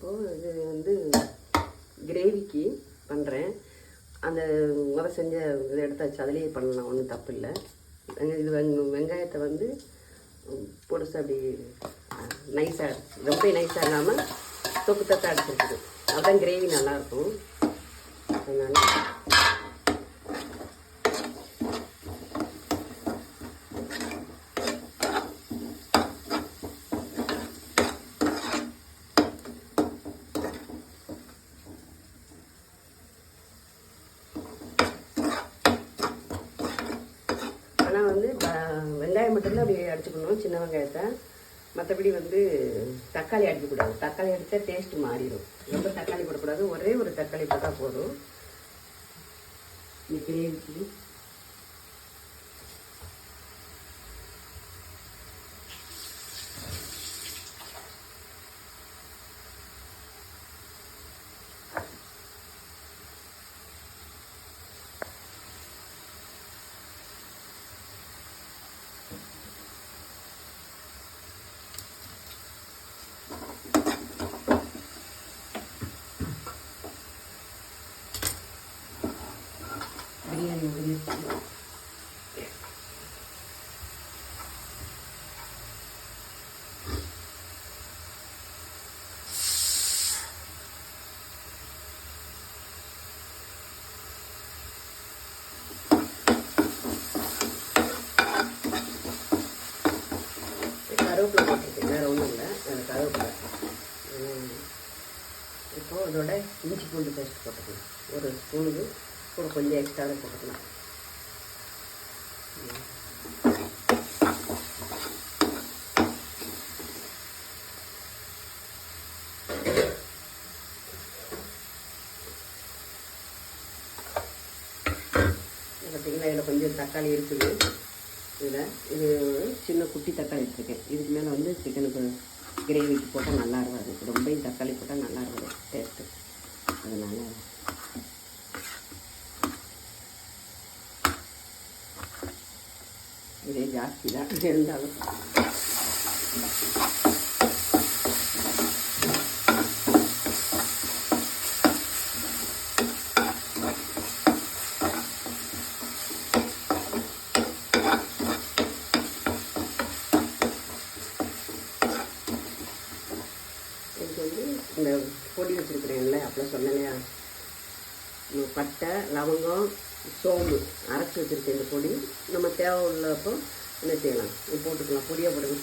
இப்போது இது வந்து கிரேவிக்கு பண்ணுறேன். அந்த செஞ்ச இதை எடுத்தாச்சு, அதிலேயே பண்ணலாம், ஒன்றும் தப்பு இல்லை. இது வெங்காயத்தை வந்து பொடிசு அப்படி நைஸாக, ரொம்ப நைஸாக இல்லாமல் தொக்கு தொக்கா அடிச்சிருக்குது. அதுதான் கிரேவி நல்லாயிருக்கும். அதனால் ஆனால் வந்து வெங்காயம் மட்டும்தான் அப்படி அடிச்சுக்கணும், சின்ன வெங்காயத்தை. மற்றபடி வந்து தக்காளி அடிக்கக்கூடாது. தக்காளி அடித்தா டேஸ்ட்டு மாறிடும். ரொம்ப தக்காளி போடக்கூடாது, ஒரே ஒரு தக்காளி போட்டால் போதும். இந்த கிரேவிக்கு பிரியாணி உதிர்ச்சி. கருவேப்பிலை போட்டிருக்கேன், வேறு ஒன்றும் இல்லை, கருவேப்பிலை. இப்போது அதோட இஞ்சி பூண்டு பேஸ்ட் போட்டுக்கலாம். ஒரு ஸ்பூனுக்கு கூட கொஞ்சம் எக்ஸ்ட்ராவே போட்டுக்கலாம். பார்த்திங்கன்னா இதில் கொஞ்சம் தக்காளி இருக்குது. இது சின்ன குட்டி தக்காளி எடுத்துருக்கேன். இதுக்கு மேலே வந்து சிக்கனுக்கு கிரேவிக்கு போட்டால் நல்லா இருக்காது, ரொம்ப தக்காளி போட்டால் நல்லா இருக்காது டேஸ்ட்டு. அதனால் இதே ஜாஸ்தி தான் இருந்தாலும் இதுக்கு வந்து இந்த பொடி வச்சுருக்கிறேன்ல, அப்போ சொன்னலையா, பட்டை, லவங்கம், சோம்பு அரைச்சி வச்சுருக்கேன். இந்த பொடி நம்ம தேவை உள்ளப்போ என்ன செய்யலாம், போட்டுக்கலாம், பொடியாக போட்டுக்கலாம்.